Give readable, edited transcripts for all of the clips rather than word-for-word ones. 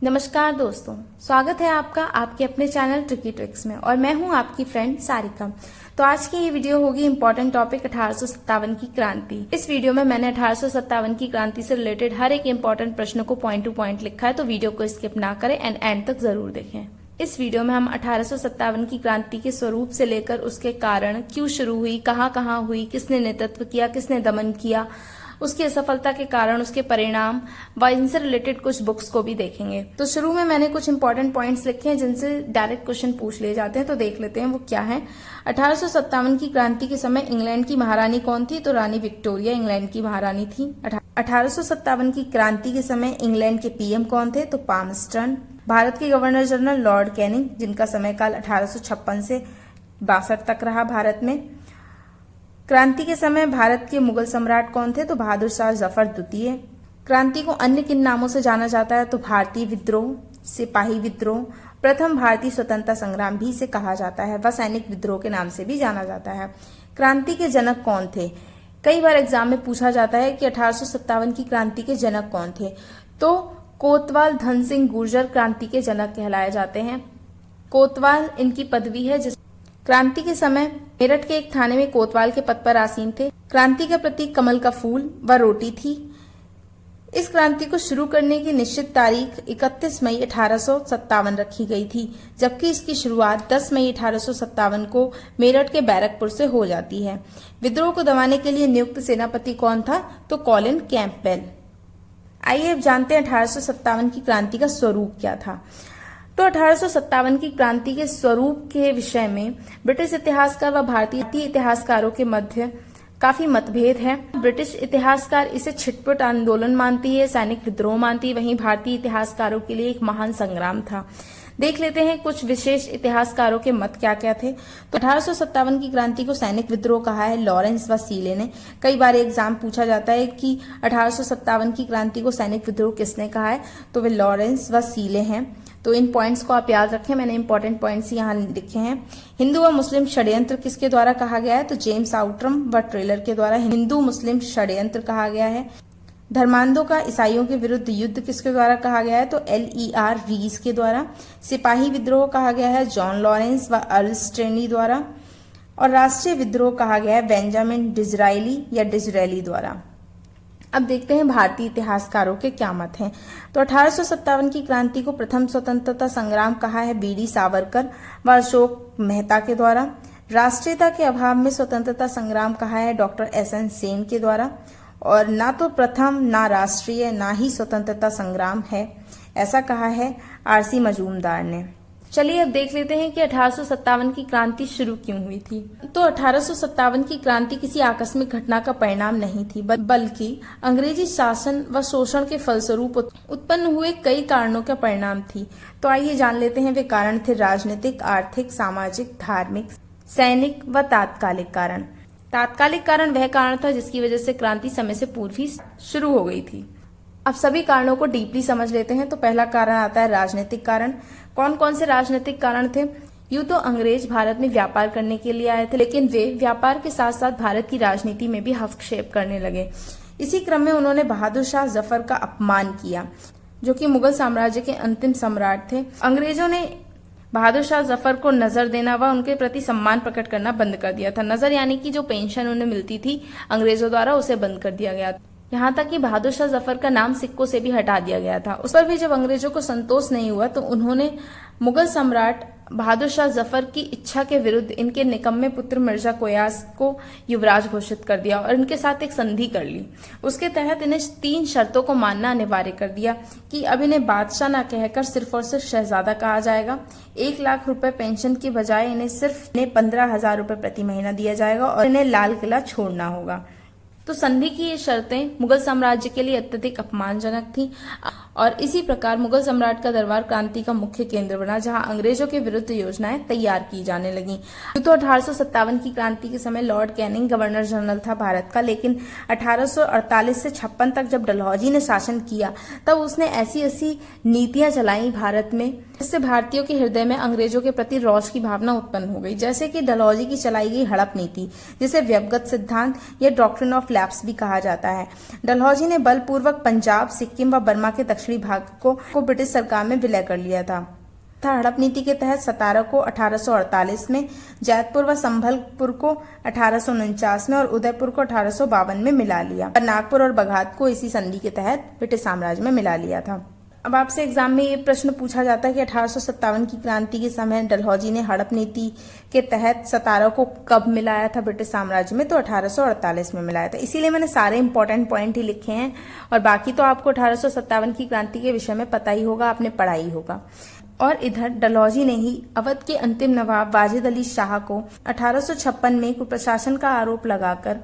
नमस्कार दोस्तों, स्वागत है आपका आपके अपने चैनल ट्रिकी ट्रिक्स में और मैं हूं आपकी फ्रेंड सारिका। तो आज की ये वीडियो होगी इम्पोर्टेंट टॉपिक 1857 की क्रांति। इस वीडियो में मैंने 1857 की क्रांति से रिलेटेड हर एक इम्पोर्टेंट प्रश्न को पॉइंट टू पॉइंट लिखा है, तो वीडियो को स्किप ना करें एंड एंड तक जरूर देखें। इस वीडियो में हम 1857 की क्रांति के स्वरूप से लेकर उसके कारण, क्यों शुरू हुई, कहाँ हुई, किसने नेतृत्व किया, किसने दमन किया, उसकी असफलता के कारण, उसके परिणाम व इनसे रिलेटेड कुछ बुक्स को भी देखेंगे। तो शुरू में मैंने कुछ इंपॉर्टेंट पॉइंट्स लिखे हैं जिनसे डायरेक्ट क्वेश्चन पूछ लिए जाते हैं, तो देख लेते हैं वो क्या है। 1857 की क्रांति के समय इंग्लैंड की महारानी कौन थी? तो रानी विक्टोरिया इंग्लैंड की महारानी थी। 1857 की क्रांति के समय इंग्लैंड के पीएम कौन थे? तो पामस्टर्न। भारत के गवर्नर जनरल लॉर्ड कैनिंग, जिनका समय काल 1856 से 62 तक रहा भारत में। क्रांति के समय भारत के मुगल सम्राट कौन थे? तो बहादुर शाह जफर द्वितीय। क्रांति को अन्य किन नामों से जाना जाता है? तो भारतीय विद्रोह, सिपाही विद्रोह, प्रथम भारतीय स्वतंत्रता संग्राम भी इसे कहा जाता है, व सैनिक विद्रोह के नाम से भी जाना जाता है। क्रांति के जनक कौन थे? कई बार एग्जाम में पूछा जाता है कि 1857 की क्रांति के जनक कौन थे, तो कोतवाल धन सिंह गुर्जर क्रांति के जनक कहलाए जाते हैं। कोतवाल इनकी पदवी है। क्रांति के समय मेरठ के एक थाने में कोतवाल के पद पर आसीन थे। क्रांति का प्रतीक कमल का फूल व रोटी थी। इस क्रांति को शुरू करने की निश्चित तारीख 31 मई 1857 रखी गई थी, जबकि इसकी शुरुआत 10 मई 1857 को मेरठ के बैरकपुर से हो जाती है। विद्रोह को दबाने के लिए नियुक्त सेनापति कौन था? तो कॉलिन कैंपबेल। आइए अब जानते हैं 1857 की क्रांति का स्वरूप क्या था। तो 1857 की क्रांति के स्वरूप के विषय में ब्रिटिश इतिहासकार व भारतीय इतिहासकारों के मध्य काफी मतभेद है। ब्रिटिश इतिहासकार इसे छिटपुट आंदोलन मानती है, सैनिक विद्रोह मानती है, वहीं भारतीय इतिहासकारों के लिए एक महान संग्राम था। देख लेते हैं कुछ विशेष इतिहासकारों के मत क्या क्या थे। तो 1857 की क्रांति को सैनिक विद्रोह कहा है लॉरेंस व सीले ने। कई बार एग्जाम पूछा जाता है कि 1857 की क्रांति को सैनिक विद्रोह किसने कहा है, तो वे लॉरेंस व सीले हैं। तो इन पॉइंट्स को आप याद रखें, मैंने इंपॉर्टेंट पॉइंट्स यहाँ लिखे हैं। हिंदू व मुस्लिम षड्यंत्र किसके द्वारा कहा गया है? तो जेम्स आउट्रम व ट्रेलर के द्वारा हिंदू मुस्लिम षड्यंत्र कहा गया है। धर्मांधों का ईसाइयों के विरुद्ध युद्ध किसके द्वारा कहा गया है? तो LER रीस के द्वारा। सिपाही विद्रोह कहा गया है जॉन लॉरेंस व अर्ल स्टेनी द्वारा। और राष्ट्रीय विद्रोह कहा गया है बेंजामिन डिजरायली या डिजरेली द्वारा। अब देखते हैं भारतीय इतिहासकारों के क्या मत हैं। तो 1857 की क्रांति को प्रथम स्वतंत्रता संग्राम कहा है BD सावरकर व अशोक मेहता के द्वारा। राष्ट्रीयता के अभाव में स्वतंत्रता संग्राम कहा है डॉक्टर SN सेन के द्वारा। और ना तो प्रथम, ना राष्ट्रीय, ना ही स्वतंत्रता संग्राम है, ऐसा कहा है RC मजूमदार ने। चलिए अब देख लेते हैं कि 1857 की क्रांति शुरू क्यों हुई थी। तो 1857 की क्रांति किसी आकस्मिक घटना का परिणाम नहीं थी, बल्कि अंग्रेजी शासन व शोषण के फलस्वरूप उत्पन्न हुए कई कारणों का परिणाम थी। तो आइए जान लेते हैं वे कारण थे राजनीतिक, आर्थिक, सामाजिक, धार्मिक, सैनिक व तात्कालिक कारण। तात्कालिक कारण वह कारण था जिसकी वजह से क्रांति समय से पूर्व ही शुरू हो गई थी। अब सभी कारणों को डीपली समझ लेते हैं। तो पहला कारण आता है राजनीतिक कारण। कौन कौन से राजनीतिक कारण थे? यूं तो अंग्रेज भारत में व्यापार करने के लिए आए थे, लेकिन वे व्यापार के साथ साथ भारत की राजनीति में भी हस्तक्षेप करने लगे। इसी क्रम में उन्होंने बहादुर शाह जफर का अपमान किया, जो कि मुगल साम्राज्य के अंतिम सम्राट थे। अंग्रेजों ने बहादुर शाह जफर को नजर देना व उनके प्रति सम्मान प्रकट करना बंद कर दिया था। नजर यानी कि जो पेंशन उन्हें मिलती थी अंग्रेजों द्वारा, उसे बंद कर दिया गया। यहाँ तक कि बहादुर शाह जफर का नाम सिक्कों से भी हटा दिया गया था। उस पर भी जब अंग्रेजों को संतोष नहीं हुआ तो उन्होंने मुगल सम्राट बहादुर शाह जफर की इच्छा के विरुद्ध इनके निकम्मे पुत्र मिर्जा कोयास को युवराज घोषित कर दिया और इनके साथ एक संधि कर ली। उसके तहत इन्हें 3 शर्तों को मानना अनिवार्य कर दिया कि अब इन्हें बादशाह न कहकर सिर्फ और सिर्फ शहजादा कहा जाएगा। 1 लाख रुपए पेंशन की बजाय इन्हें 15,000 रुपए प्रति महीना दिया जाएगा और इन्हें लाल किला छोड़ना होगा। तो संधि की ये शर्तें मुगल साम्राज्य के लिए अत्यधिक अपमानजनक थी और इसी प्रकार मुगल सम्राट का दरबार क्रांति का मुख्य केंद्र बना, जहां अंग्रेजों के विरुद्ध योजनाएं तैयार की जाने लगी। तो 1857 की क्रांति के समय लॉर्ड कैनिंग गवर्नर जनरल था भारत का, लेकिन 1848 से 56 तक जब डलहौजी ने शासन किया तब उसने ऐसी ऐसी नीतियां चलाई भारत में जिससे भारतीयों के हृदय में अंग्रेजों के प्रति रोष की भावना उत्पन्न हो गई। जैसे कि डलहौजी की चलाई गई हड़प नीति, जिसे व्यवगत सिद्धांत या डॉक्ट्रिन ऑफ कोलैप्स भी कहा जाता है। डलहौजी ने बलपूर्वक पंजाब, सिक्किम व बर्मा के दक्षिणी भाग को ब्रिटिश सरकार में विलय कर लिया था। हड़प नीति के तहत सतारा को 1848 में, जैतपुर व संभलपुर को 1849 में और उदयपुर को 1852 में मिला लिया। नागपुर और बघात को इसी संधि के तहत ब्रिटिश साम्राज्य में मिला लिया था। अब आपसे एग्जाम में ये प्रश्न पूछा जाता है कि 1857 की क्रांति के समय डलहौजी ने हड़प नीति के तहत सतारा को कब मिलाया था ब्रिटिश साम्राज्य में, तो 1848 में मिलाया था। इसीलिए मैंने सारे इंपॉर्टेंट पॉइंट ही लिखे हैं और बाकी तो आपको 1857 की क्रांति के विषय में पता ही होगा, आपने पढ़ा ही होगा। और इधर डलहौजी ने ही अवध के अंतिम नवाब वाजिद अली शाह को 1856 में कुप्रशासन का आरोप लगाकर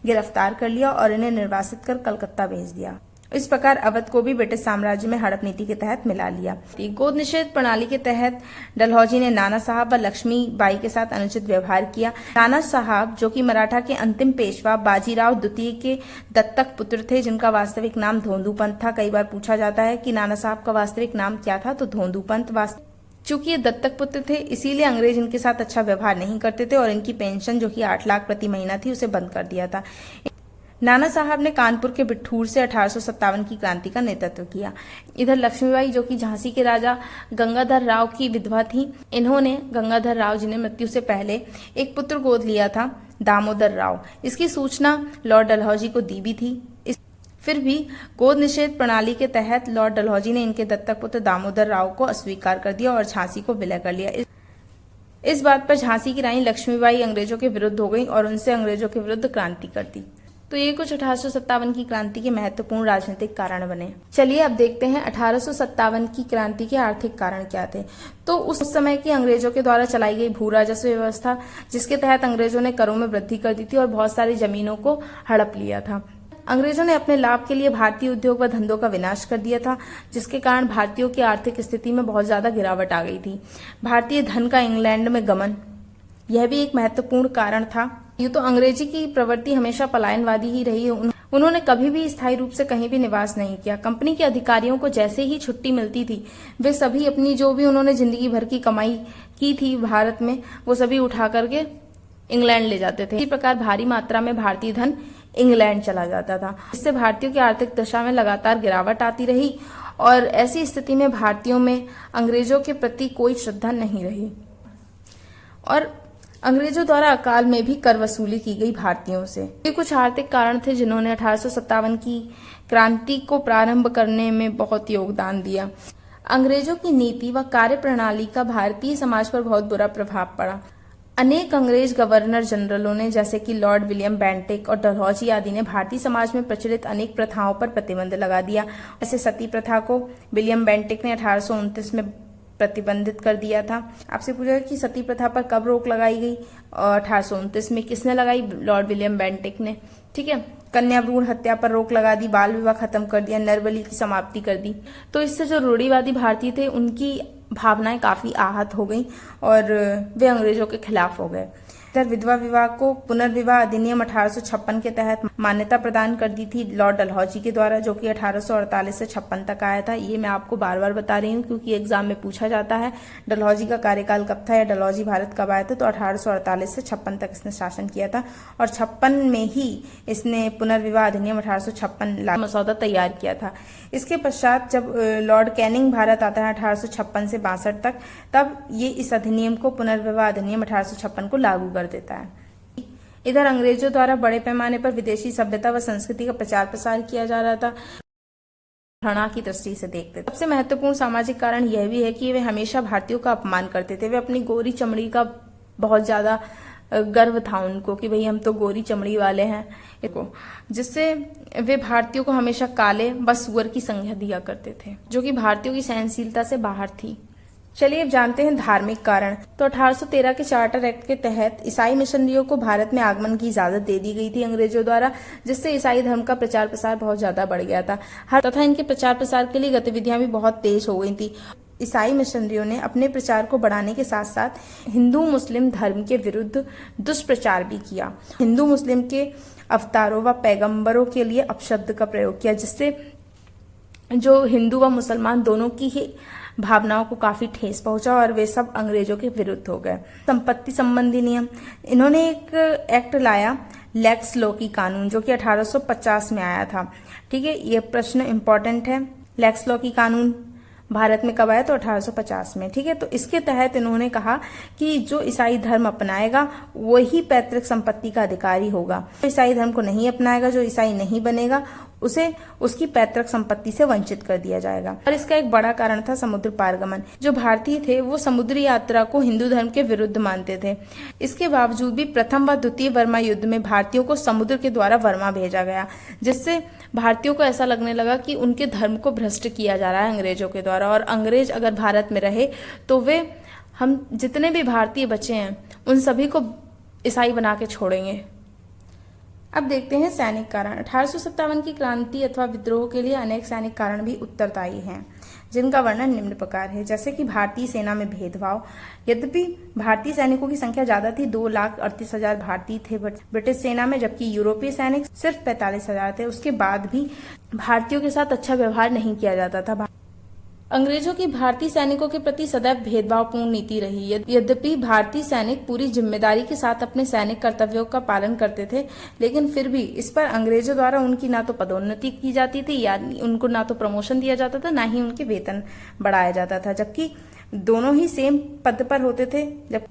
गिरफ्तार कर लिया और इन्हें निर्वासित कर कलकत्ता भेज दिया। इस प्रकार अवध को भी ब्रिटिश साम्राज्य में हड़प नीति के तहत मिला लिया। गोद निषेध प्रणाली के तहत डलहौजी ने नाना साहब व लक्ष्मी बाई के साथ अनुचित व्यवहार किया। नाना साहब, जो कि मराठा के अंतिम पेशवा बाजीराव द्वितीय के दत्तक पुत्र थे, जिनका वास्तविक नाम धोंदूपंत था। कई बार पूछा जाता है कि नाना साहब का वास्तविक नाम क्या था, तो धोंदूपंत। चूंकि ये दत्तक पुत्र थे, इसीलिए अंग्रेज इनके साथ अच्छा व्यवहार नहीं करते थे और इनकी पेंशन, जो कि 8 लाख प्रति महीना थी, उसे बंद कर दिया था। नाना साहब ने कानपुर के बिठूर से 1857 की क्रांति का नेतृत्व किया। इधर लक्ष्मीबाई, जो कि झांसी के राजा गंगाधर राव की विधवा थी, इन्होंने गंगाधर राव जी ने मृत्यु से पहले एक पुत्र गोद लिया था, दामोदर राव। इसकी सूचना लॉर्ड डलहौजी को दी भी थी। फिर भी गोद निषेध प्रणाली के तहत लॉर्ड डलहौजी ने इनके दत्तक पुत्र दामोदर राव को अस्वीकार कर दिया और झांसी को विलय कर लिया। इस बात पर झांसी की रानी लक्ष्मीबाई अंग्रेजों के विरुद्ध हो गई और उनसे अंग्रेजों के विरुद्ध क्रांति कर दी। तो ये कुछ 1857 की क्रांति के महत्वपूर्ण राजनीतिक कारण बने। चलिए अब देखते हैं 1857 की क्रांति के आर्थिक कारण क्या थे। तो उस समय की अंग्रेजों के द्वारा चलाई गई भू राजस्व व्यवस्था, जिसके तहत अंग्रेजों ने करों में वृद्धि कर दी थी और बहुत सारी जमीनों को हड़प लिया था। अंग्रेजों ने अपने लाभ के लिए भारतीय उद्योग व धंधों का विनाश कर दिया था, जिसके कारण भारतीयों की आर्थिक स्थिति में बहुत ज्यादा गिरावट आ गई थी। भारतीय धन का इंग्लैंड में गमन, यह भी एक महत्वपूर्ण कारण था। ये तो अंग्रेजी की प्रवृत्ति हमेशा पलायनवादी ही रही है। उन्होंने कभी भी स्थायी रूप से कहीं भी निवास नहीं किया। कंपनी के अधिकारियों को जैसे ही छुट्टी मिलती थी, वे सभी अपनी जो भी उन्होंने जिंदगी भर की कमाई की थी भारत में, वो सभी उठा करके इंग्लैंड ले जाते थे। इसी प्रकार भारी मात्रा में भारतीय धन इंग्लैंड चला जाता था। इससे भारतीयों की आर्थिक दशा में लगातार गिरावट आती रही और ऐसी स्थिति में भारतीयों में अंग्रेजों के प्रति कोई श्रद्धा नहीं रही और अंग्रेजों द्वारा अकाल में भी कर वसूली की गई भारतीयों से। ये कुछ आर्थिक कारण थे जिन्होंने 1857 की क्रांति को प्रारंभ करने में बहुत योगदान दिया। अंग्रेजों की नीति व कार्य प्रणाली का भारतीय समाज पर बहुत बुरा प्रभाव पड़ा। अनेक अंग्रेज गवर्नर जनरलों ने, जैसे कि लॉर्ड विलियम बेंटिक और डलहौजी आदि ने, भारतीय समाज में प्रचलित अनेक प्रथाओं पर प्रतिबंध लगा दिया। जैसे सती प्रथा को विलियम बेंटिक ने 1829 में प्रतिबंधित कर दिया था। आपसे पूछा कि सती प्रथा पर कब रोक लगाई गई, और 1829 में किसने लगाई? लॉर्ड विलियम बेंटिक ने। ठीक है। कन्या भ्रूण हत्या पर रोक लगा दी, बाल विवाह खत्म कर दिया, नरबली की समाप्ति कर दी। तो इससे जो रूढ़िवादी भारतीय थे, उनकी भावनाएं काफी आहत हो गई और वे अंग्रेजों के खिलाफ हो गए। इधर विधवा विवाह को पुनर्विवाह अधिनियम 1856 के तहत मान्यता प्रदान कर दी थी लॉर्ड डलहौजी के द्वारा, जो कि 1848 से 56 तक आया था। ये मैं आपको बार बार बता रही हूँ क्योंकि एग्जाम में पूछा जाता है डलहौजी का कार्यकाल कब था या डलहौजी भारत कब आया था। तो 1848 से 56 तक इसने शासन किया था और 56 में ही इसने पुनर्विवाह अधिनियम 1856 मसौदा तैयार किया था। इसके पश्चात जब लॉर्ड कैनिंग भारत आता है 1856 से 62 तक, तब ये इस अधिनियम को पुनर्विवाह अधिनियम 1856 को लागू कर देता है। इधर अंग्रेजों द्वारा बड़े पैमाने पर विदेशी सभ्यता व संस्कृति का प्रचार प्रसार किया जा रहा था, घृणा की दृष्टि से देखते थे। सबसे महत्वपूर्ण सामाजिक कारण यह भी है कि वे हमेशा भारतीयों का अपमान करते थे। वे अपनी गोरी चमड़ी का बहुत ज्यादा गर्व था उनको कि भाई हम तो गोरी चमड़ी वाले हैं, जिससे वे भारतीयों को हमेशा काले व सुअर की संज्ञा दिया करते थे, जो कि भारतीयों की सहनशीलता से बाहर थी। चलिए अब जानते हैं धार्मिक कारण। तो 1813 के चार्टर एक्ट के तहत ईसाई मिशनरियों को भारत में आगमन की इजाजत दे दी गई थी अंग्रेजों द्वारा, जिससे ईसाई धर्म का प्रचार प्रसार बहुत ज्यादा बढ़ गया था तथा इनके प्रचार प्रसार के लिए गतिविधियां भी बहुत तेज हो गई थी। ईसाई मिशनरियों ने अपने प्रचार को बढ़ाने के साथ साथ हिंदू मुस्लिम धर्म के विरुद्ध दुष्प्रचार भी किया। हिंदू मुस्लिम के अवतारों व पैगंबरों के लिए अपशब्द का प्रयोग किया, जिससे जो हिंदू व मुसलमान दोनों की ही भावनाओं को काफी ठेस पहुंचा और वे सब अंग्रेजों के विरुद्ध हो गए। संपत्ति संबंधी नियम, इन्होंने एक एक्ट लाया लैक्स लॉ की कानून, जो कि 1850 में आया था। ठीक है, ये प्रश्न इंपॉर्टेंट है। लैक्स लॉ की कानून भारत में कब आया? तो 1850 में। ठीक है, तो इसके तहत इन्होंने कहा कि जो ईसाई धर्म अपनाएगा वही पैतृक संपत्ति का अधिकारी होगा। जो ईसाई धर्म को नहीं अपनाएगा, जो ईसाई नहीं बनेगा, उसे उसकी पैतृक संपत्ति से वंचित कर दिया जाएगा। और इसका एक बड़ा कारण था समुद्र पारगमन। जो भारतीय थे वो समुद्री यात्रा को हिंदू धर्म के विरुद्ध मानते थे। इसके बावजूद भी प्रथम व द्वितीय वर्मा युद्ध में भारतीयों को समुद्र के द्वारा वर्मा भेजा गया, जिससे भारतीयों को ऐसा लगने लगा कि उनके धर्म को भ्रष्ट किया जा रहा है अंग्रेजों के द्वारा, और अंग्रेज अगर भारत में रहे तो वे हम जितने भी भारतीय बचे हैं उन सभी को ईसाई बना के छोड़ेंगे। अब देखते हैं सैनिक कारण। 1857 की क्रांति अथवा विद्रोह के लिए अनेक सैनिक कारण भी उत्तरदायी हैं, जिनका वर्णन निम्न प्रकार है। जैसे कि भारतीय सेना में भेदभाव। यद्यपि भारतीय सैनिकों की संख्या ज्यादा थी, 2,38,000 भारतीय थे ब्रिटिश सेना में, जबकि यूरोपीय सैनिक सिर्फ 45,000 थे। उसके बाद भी भारतीयों के साथ अच्छा व्यवहार नहीं किया जाता था। अंग्रेजों की भारतीय सैनिकों के प्रति सदैव भेदभावपूर्ण नीति रही। यद्यपि भारतीय सैनिक पूरी जिम्मेदारी के साथ अपने सैनिक कर्तव्यों का पालन करते थे, लेकिन फिर भी इस पर अंग्रेजों द्वारा उनकी ना तो पदोन्नति की जाती थी, या उनको ना तो प्रमोशन दिया जाता था, ना ही उनके वेतन बढ़ाया जाता था, जबकि दोनों ही सेम पद पर होते थे। जब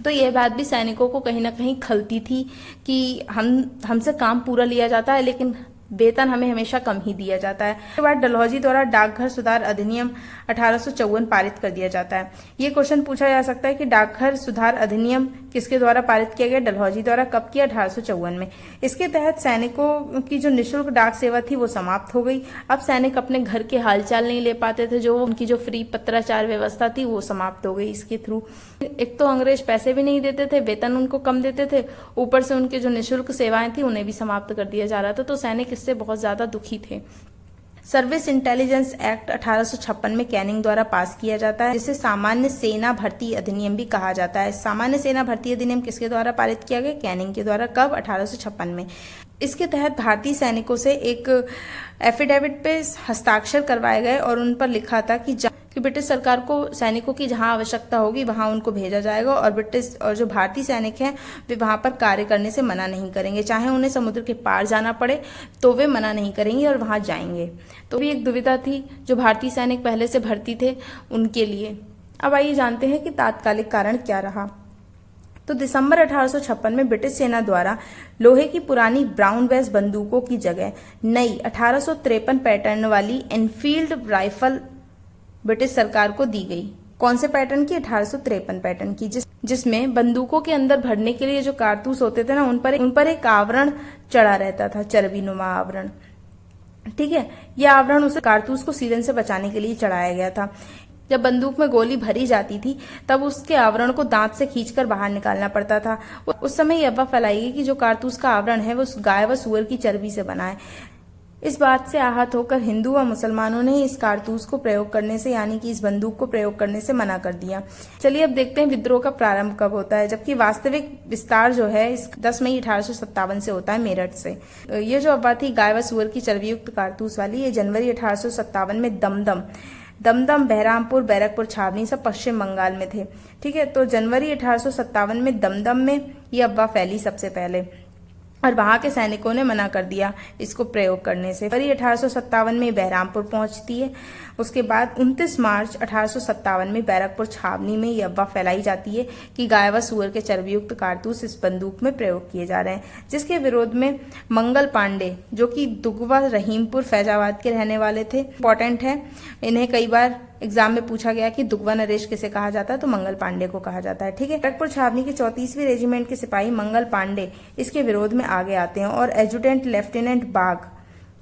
तो यह बात भी सैनिकों को कहीं ना कहीं खलती थी कि हमसे काम पूरा लिया जाता है, लेकिन वेतन हमें हमेशा कम ही दिया जाता है। उसके बाद डलहौजी द्वारा डाकघर सुधार अधिनियम 1854 पारित कर दिया जाता है। ये क्वेश्चन पूछा जा सकता है कि डाकघर सुधार अधिनियम किसके द्वारा पारित किया गया? डलहौजी द्वारा। कब किया? 1854 में। इसके तहत सैनिकों की जो निःशुल्क डाक सेवा थी वो समाप्त हो गई। अब सैनिक अपने घर के हालचाल नहीं ले पाते थे, जो उनकी जो फ्री पत्राचार व्यवस्था थी वो समाप्त हो गई इसके थ्रू। एक तो अंग्रेज पैसे भी नहीं देते थे, वेतन उनको कम देते थे, ऊपर से उनके जो निःशुल्क सेवाएं थी उन्हें भी समाप्त कर दिया जा रहा था, तो सैनिक इससे बहुत ज्यादा दुखी थे। सर्विस इंटेलिजेंस एक्ट 1856 में कैनिंग द्वारा पास किया जाता है, जिसे सामान्य सेना भर्ती अधिनियम भी कहा जाता है। सामान्य सेना भर्ती अधिनियम किसके द्वारा पारित किया गया? कैनिंग के द्वारा। कब? 1856 में। इसके तहत भारतीय सैनिकों से एक एफिडेविट पे हस्ताक्षर करवाए गए और उन पर लिखा था कि ब्रिटिश सरकार को सैनिकों की जहां आवश्यकता होगी वहां उनको भेजा जाएगा, और जो भारतीय सैनिक हैं वे वहां पर कार्य करने से मना नहीं करेंगे, चाहे उन्हें समुद्र के पार जाना पड़े तो वे मना नहीं करेंगे और वहां जाएंगे। तो भी एक दुविधा थी जो भारतीय सैनिक पहले से भर्ती थे उनके लिए। अब आइए जानते हैं कि तात्कालिक कारण क्या रहा। तो दिसंबर 1856 में ब्रिटिश सेना द्वारा लोहे की पुरानी ब्राउन वेस बंदूकों की जगह नई 1853 पैटर्न वाली एनफील्ड राइफल ब्रिटिश सरकार को दी गई। कौन से पैटर्न की? 1853 पैटर्न की, जिसमें बंदूकों के अंदर भरने के लिए जो कारतूस होते थे ना, उन पर एक आवरण चढ़ा रहता था, चर्बीनुमा आवरण। ठीक है, यह आवरण उस कारतूस को सीजन से बचाने के लिए चढ़ाया गया था। जब बंदूक में गोली भरी जाती थी तब उसके आवरण को दांत से खींचकर बाहर निकालना पड़ता था। उस समय यह अफवाह फैलाई गई कि जो कारतूस का आवरण है वो गाय व सुअर की चर्बी से बना है। इस बात से आहत होकर हिंदू व मुसलमानों ने इस कारतूस को प्रयोग करने से, यानी कि इस बंदूक को प्रयोग करने से मना कर दिया। चलिए अब देखते हैं विद्रोह का प्रारंभ कब होता है, जबकि वास्तविक विस्तार जो है इस 10 मई 1857 से होता है मेरठ से। ये जो अफवाह थी गाय व सुअर की चर्बी युक्त कारतूस वाली, ये जनवरी 1857 में दमदम, बहरामपुर, बैरकपुर छावनी सब पश्चिम बंगाल में थे। ठीक है, तो जनवरी 1857 में दमदम में ये अफवाह फैली सबसे पहले, और वहां के सैनिकों ने मना कर दिया इसको प्रयोग करने से। फरवरी 1857 में बहरामपुर पहुंचती है। उसके बाद 29 मार्च 1857 में बैरकपुर छावनी में यह अफवाह फैलाई जाती है कि गाय व सुअर के चर्बीयुक्त कारतूस इस बंदूक में प्रयोग किए जा रहे हैं, जिसके विरोध में मंगल पांडे, जो कि दुगवा, रहीमपुर, फैजाबाद के रहने वाले थे, इंपॉर्टेंट है, इन्हें कई बार एग्जाम में पूछा गया कि दुगवा नरेश किसे कहा जाता है, तो मंगल पांडे को कहा जाता है। ठीक है, बैरकपुर छावनी के 34वीं रेजिमेंट के सिपाही मंगल पांडे इसके विरोध में आगे आते हैं और एजुटेंट लेफ्टिनेंट बाग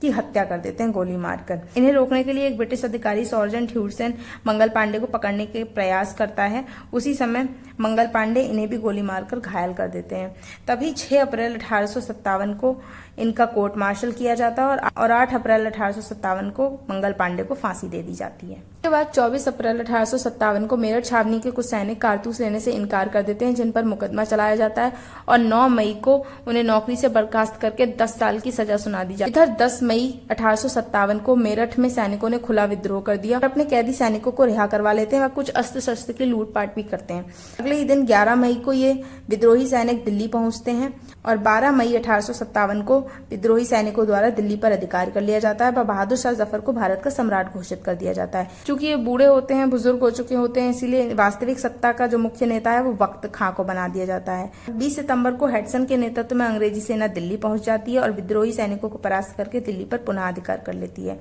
की हत्या कर देते हैं गोली मारकर। इन्हें रोकने के लिए एक ब्रिटिश अधिकारी सर्जेंट ह्यूडसन मंगल पांडे को पकड़ने के प्रयास करता है। उसी समय मंगल पांडे इन्हें भी गोली मारकर घायल कर देते हैं। तभी 6 अप्रैल 1857 को इनका कोर्ट मार्शल किया जाता है और 8 अप्रैल 1857 को मंगल पांडे को फांसी दे दी जाती है। के बाद 24 अप्रैल 1857 को मेरठ छावनी के कुछ सैनिक कारतूस लेने से इनकार कर देते हैं, जिन पर मुकदमा चलाया जाता है और 9 मई को उन्हें नौकरी से बर्खास्त करके 10 साल की सजा सुना दी जाती है। इधर 10 मई 1857 को मेरठ में सैनिकों ने खुला विद्रोह कर दिया और अपने कैदी सैनिकों को रिहा करवा लेते हैं व कुछ अस्त्र शस्त्र की लूटपाट भी करते हैं। अगले ही दिन 11 मई को ये विद्रोही सैनिक दिल्ली पहुंचते हैं और 12 मई 1857 को विद्रोही सैनिकों द्वारा दिल्ली पर अधिकार कर लिया जाता है व बहादुर शाह जफर को भारत का सम्राट घोषित कर दिया जाता है। चूंकि ये बूढ़े होते हैं, बुजुर्ग हो चुके होते हैं, इसीलिए वास्तविक सत्ता का जो मुख्य नेता है वो वक्त खां को बना दिया जाता है। 20 सितंबर को हेडसन के नेतृत्व में अंग्रेजी सेना दिल्ली पहुंच जाती है और विद्रोही सैनिकों को परास्त करके दिल्ली पर पुनः अधिकार कर लेती है।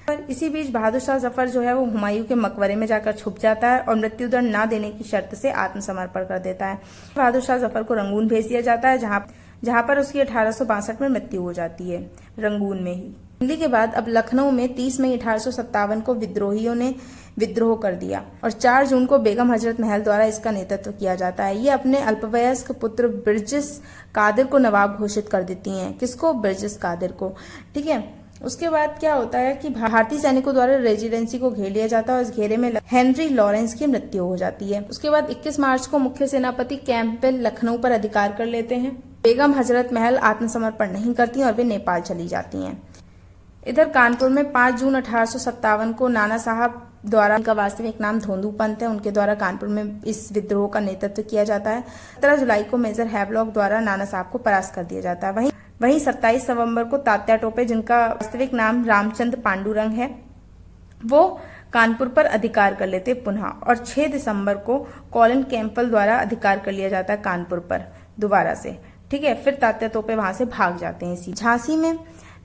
पर इसी बीच बहादुर शाह जफर जो है वो हुमायूं के मकबरे में जाकर छुप जाता है और मृत्युदंड न देने की शर्त से आत्मसमर्पण कर देता है। बहादुर शाह जफर को रंगून भेज दिया जाता है, जहां पर उसकी 1862 में मृत्यु हो जाती है, रंगून में ही। दिल्ली के बाद अब लखनऊ में 30 मई 1857 को विद्रोहियों ने विद्रोह कर दिया और 4 जून को बेगम हजरत महल द्वारा इसका नेतृत्व किया जाता है। ये अपने अल्पवयस्क पुत्र बिरजिस कादिर को नवाब घोषित कर देती हैं। किसको? बिरजिस कादिर को। ठीक है। उसके बाद क्या होता है कि भारतीय सैनिकों द्वारा रेजिडेंसी को घेर लिया जाता है और इस घेरे में हेनरी लॉरेंस की मृत्यु हो जाती है। उसके बाद 21 मार्च को मुख्य सेनापति कैंपबेल लखनऊ पर अधिकार कर लेते हैं। बेगम हजरत महल आत्मसमर्पण नहीं करती और वे नेपाल चली जाती हैं। इधर कानपुर में 5 जून 1857 को नाना साहब द्वारा, उनका वास्तविक नाम धोंदू पंत है, उनके द्वारा कानपुर में इस विद्रोह का नेतृत्व किया जाता है। 17 जुलाई को मेजर हैवलॉक द्वारा नाना साहब को परास्त कर दिया जाता है। वहीं 27 नवंबर को तात्या टोपे, जिनका वास्तविक नाम रामचंद्र पांडुरंग है, वो कानपुर पर अधिकार कर लेते पुनः और 6 दिसंबर को कॉलिन कैंपबेल द्वारा अधिकार कर लिया जाता है कानपुर पर दोबारा से। ठीक है। फिर तात्या टोपे वहां से भाग जाते हैं। इसी झांसी में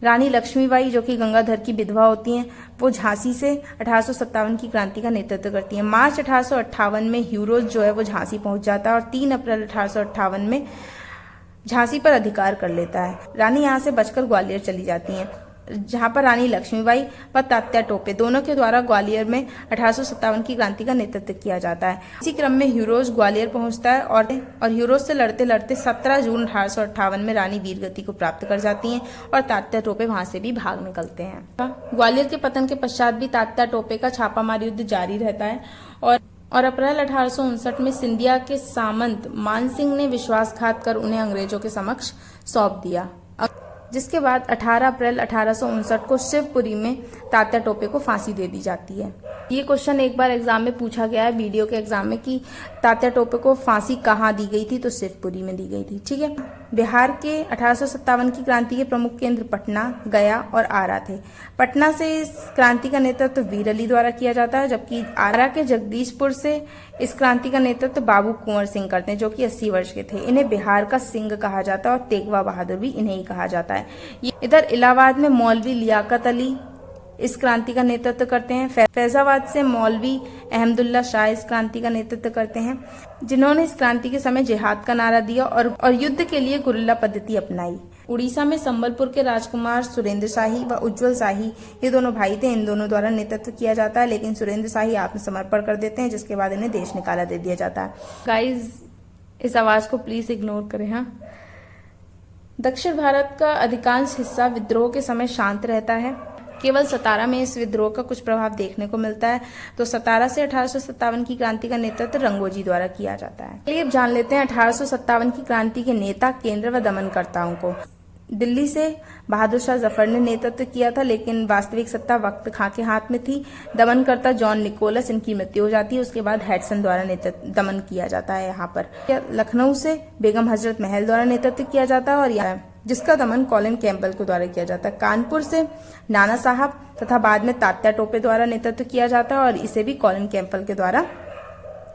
रानी लक्ष्मीबाई, जो कि गंगाधर की विधवा होती हैं, वो झांसी से 1857 की क्रांति का नेतृत्व करती हैं। मार्च 1858 में ह्यूरोज जो है वो झांसी पहुंच जाता है और 3 अप्रैल 1858 में झांसी पर अधिकार कर लेता है। रानी यहाँ से बचकर ग्वालियर चली जाती हैं, जहां पर रानी लक्ष्मीबाई व तात्या टोपे दोनों के द्वारा ग्वालियर में 1857 की क्रांति का नेतृत्व किया जाता है। इसी क्रम में ह्यूरोज ग्वालियर पहुंचता है और ह्यूरोज से लड़ते लड़ते 17 जून 1858 में रानी वीरगति को प्राप्त कर जाती हैं और तात्या टोपे वहां से भी भाग निकलते हैं। ग्वालियर के पतन के पश्चात भी तात्या टोपे का छापामार युद्ध जारी रहता है और अप्रैल 1859 में सिंधिया के सामंत मानसिंह ने विश्वासघात कर उन्हें अंग्रेजों के समक्ष सौंप दिया, जिसके बाद 18 अप्रैल 1859 को शिवपुरी में तात्या टोपे को फांसी दे दी जाती है। ये क्वेश्चन एक बार एग्जाम में पूछा गया है, वीडियो के एग्जाम में, कि तात्या टोपे को फांसी कहाँ दी गई थी, तो शिवपुरी में दी गई थी। ठीक है। बिहार के 1857 की क्रांति के प्रमुख केंद्र पटना, गया और आरा थे। पटना से इस क्रांति का नेतृत्व वीर अली द्वारा किया जाता है, जबकि आरा के जगदीशपुर से इस क्रांति का नेतृत्व बाबू कुंवर सिंह करते हैं, जो कि 80 वर्ष के थे। इन्हें बिहार का सिंह कहा जाता है और तेगवा बहादुर भी इन्हें ही कहा जाता है। इधर इलाहाबाद में मौलवी लियाकत अली इस क्रांति का नेतृत्व करते हैं। फैजाबाद से मौलवी अहमदुल्ला शाह इस क्रांति का नेतृत्व करते हैं, जिन्होंने इस क्रांति के समय जिहाद का नारा दिया और युद्ध के लिए गुरिल्ला पद्धति अपनाई। उड़ीसा में संबलपुर के राजकुमार सुरेंद्र शाही व उज्जवल शाही, ये दोनों भाई थे, इन दोनों द्वारा नेतृत्व किया जाता है, लेकिन सुरेंद्र शाही आत्मसमर्पण कर देते हैं, जिसके बाद इन्हें देश निकाला दे दिया जाता है। गाइज, इस आवाज को प्लीज इग्नोर करें। हाँ, दक्षिण भारत का अधिकांश हिस्सा विद्रोह के समय शांत रहता है। केवल सतारा में इस विद्रोह का कुछ प्रभाव देखने को मिलता है। तो सतारा से 1857 की क्रांति का नेतृत्व रंगोजी द्वारा किया जाता है। चलिए अब जान लेते हैं 1857 की क्रांति के नेता, केंद्र व दमनकर्ताओं को। दिल्ली से बहादुर शाह जफर ने नेतृत्व किया था, लेकिन वास्तविक सत्ता वक्त खां के हाथ में थी। दमनकर्ता जॉन निकोलस, इनकी मृत्यु हो जाती है। उसके बाद हेडसन द्वारा दमन किया जाता है। यहाँ पर लखनऊ से बेगम हजरत महल द्वारा नेतृत्व किया जाता है, और जिसका दमन कॉलिन कैंपबेल के द्वारा किया जाता है। कानपुर से नाना साहब तथा बाद में तात्या टोपे द्वारा नेतृत्व किया जाता है, और इसे भी कॉलिन कैंपबेल के द्वारा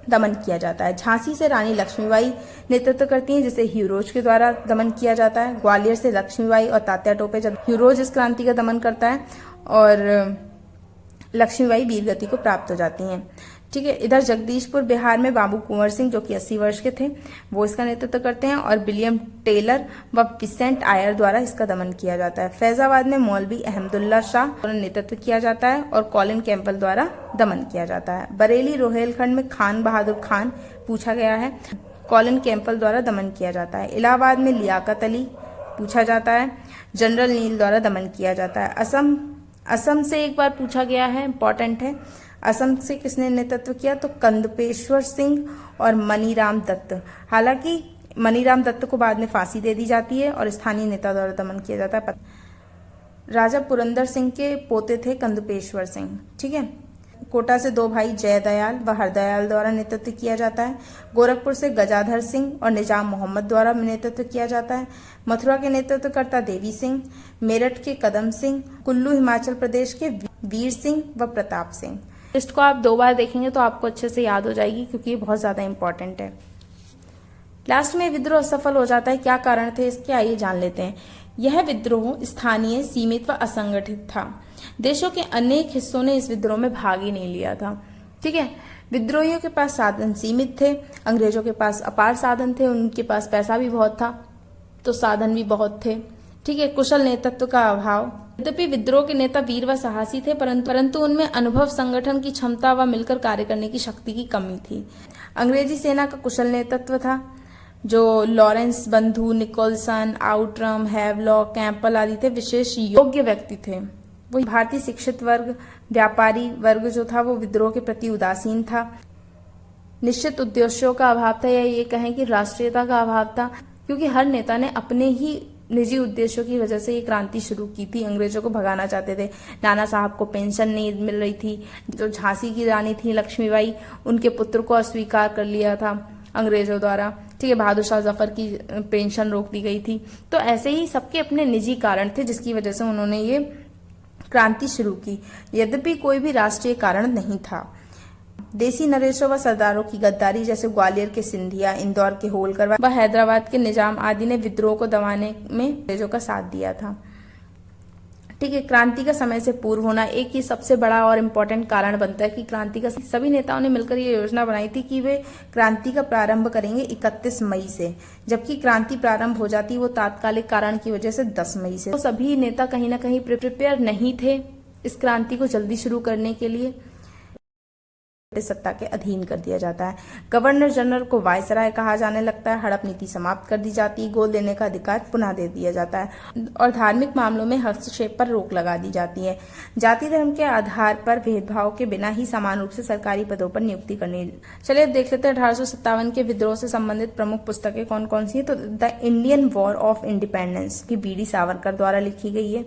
दमन किया जाता है। झांसी से रानी लक्ष्मीबाई नेतृत्व करती हैं, जिसे ह्यूरोज के द्वारा दमन किया जाता है। ग्वालियर से लक्ष्मीबाई और तात्या टोपे, जब ह्यूरोज इस क्रांति का दमन करता है और लक्ष्मीबाई वीरगति को प्राप्त हो जाती हैं। ठीक है। इधर जगदीशपुर बिहार में बाबू कुंवर सिंह, जो कि 80 वर्ष के थे, वो इसका नेतृत्व करते हैं, और विलियम टेलर व विसेंट आयर द्वारा इसका दमन किया जाता है। फैजाबाद में मौलवी अहमदुल्ला शाह द्वारा नेतृत्व किया जाता है और कॉलिन कैंपबेल द्वारा दमन किया जाता है। बरेली रोहेलखंड में खान बहादुर खान पूछा गया है, कॉलिन कैंपबेल द्वारा दमन किया जाता है। इलाहाबाद में लियाकत अली पूछा जाता है, जनरल नील द्वारा दमन किया जाता है। असम से एक बार पूछा गया है, इंपॉर्टेंट है। असम से किसने नेतृत्व किया, तो कंदपेश्वर सिंह और मनीराम दत्त। हालांकि मनीराम दत्त को बाद में फांसी दे दी जाती है और स्थानीय नेता द्वारा दमन किया जाता है। राजा पुरंदर सिंह के पोते थे कंदपेश्वर सिंह। ठीक है। कोटा से 2 भाई जयदयाल व हरदयाल द्वारा नेतृत्व किया जाता है। गोरखपुर से गजाधर सिंह और निजाम मोहम्मद द्वारा नेतृत्व किया जाता है। मथुरा के नेतृत्वकर्ता देवी सिंह, मेरठ के कदम सिंह, कुल्लू हिमाचल प्रदेश के वीर सिंह व प्रताप सिंह। लिस्ट को आप 2 बार देखेंगे तो आपको अच्छे से याद हो जाएगी, क्योंकि ये बहुत ज्यादा इंपॉर्टेंट है। लास्ट में विद्रोह असफल हो जाता है। क्या कारण थे इसके, आइए जान लेते हैं। यह विद्रोह स्थानीय, सीमित व असंगठित था। देशों के अनेक हिस्सों ने इस विद्रोह में भाग ही नहीं लिया था। ठीक है। विद्रोहियों के पास साधन सीमित थे, अंग्रेजों के पास अपार साधन थे, उनके पास पैसा भी बहुत था तो साधन भी बहुत थे। ठीक है। कुशल नेतृत्व का अभाव। यद्यपि विद्रोह के नेता वीर व साहसी थे, परंतु उनमें अनुभव, संगठन की क्षमता व मिलकर कार्य करने की शक्ति की कमी थी। अंग्रेजी सेना का कुशल नेतृत्व था, जो लॉरेंस बंधु, निकोलसन, आउटरम, हैवलॉक, कैंपबेल आदि थे, विशेष योग्य व्यक्ति थे। वही भारतीय शिक्षित वर्ग, व्यापारी वर्ग जो था वो विद्रोह के प्रति उदासीन था। निश्चित उद्देश्यों का अभाव था, या ये कहें कि राष्ट्रीयता का अभाव था, क्योंकि हर नेता ने अपने ही निजी उद्देश्यों की वजह से ये क्रांति शुरू की थी। अंग्रेजों को भगाना चाहते थे। नाना साहब को पेंशन नहीं मिल रही थी। जो झांसी की रानी थी लक्ष्मीबाई, उनके पुत्र को अस्वीकार कर लिया था अंग्रेजों द्वारा। ठीक है। बहादुर शाह जफर की पेंशन रोक दी गई थी। तो ऐसे ही सबके अपने निजी कारण थे जिसकी वजह से उन्होंने ये क्रांति शुरू की, यद्यपि कोई भी राष्ट्रीय कारण नहीं था। देसी नरेशों व सरदारों की गद्दारी, जैसे ग्वालियर के सिंधिया, इंदौर के होलकर व हैदराबाद के निजाम आदि ने विद्रोह को दबाने में अंग्रेजों का साथ दिया था। ठीक है। क्रांति का समय से पूर्व होना एक ही सबसे बड़ा और इम्पोर्टेंट कारण बनता है कि क्रांति का सभी नेताओं ने मिलकर ये योजना बनाई थी कि वे क्रांति का प्रारंभ करेंगे 31 मई से, जबकि क्रांति प्रारंभ हो जाती वो तात्कालिक कारण की वजह से 10 मई से। तो सभी नेता कहीं ना कहीं प्रिपेयर नहीं थे इस क्रांति को जल्दी शुरू करने के लिए। सत्ता के अधीन कर दिया जाता है। गवर्नर जनरल को वायसराय कहा जाने लगता है। हड़प नीति समाप्त कर दी जाती है। गोद लेने का अधिकार पुनः दे दिया जाता है और धार्मिक मामलों में हस्तक्षेप पर रोक लगा दी जाती है। जाति धर्म के आधार पर भेदभाव के बिना ही समान रूप से सरकारी पदों पर नियुक्ति करनी। चलिए देख लेते हैं 1857 के विद्रोह से संबंधित प्रमुख पुस्तकें कौन कौन सी है। तो the Indian war of independence की बीडी सावरकर द्वारा लिखी गई है।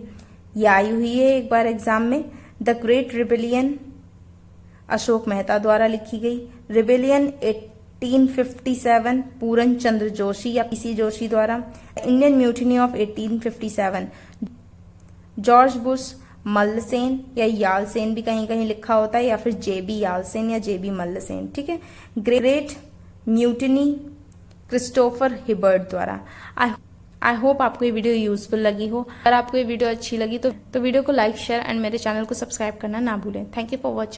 ये आई हुई है एक बार एग्जाम में। The great rebellion Ashok Mehta द्वारा लिखी गई। रिबेलियन 1857 पूरन चंद्र जोशी या पीसी जोशी द्वारा। Indian mutiny of 1857 George Bruce Malleson या यालसेन भी कहीं कहीं लिखा होता है, या फिर जेबी यालसेन या जेबी मल्लसेन। ठीक है। ग्रेट म्यूटिनी क्रिस्टोफर हिबर्ट द्वारा। आई होप आपको ये वीडियो यूजफुल लगी हो। अगर आपको ये वीडियो अच्छी लगी तो वीडियो को लाइक, शेयर एंड मेरे चैनल को सब्सक्राइब करना ना भूलें। Thank you for watching.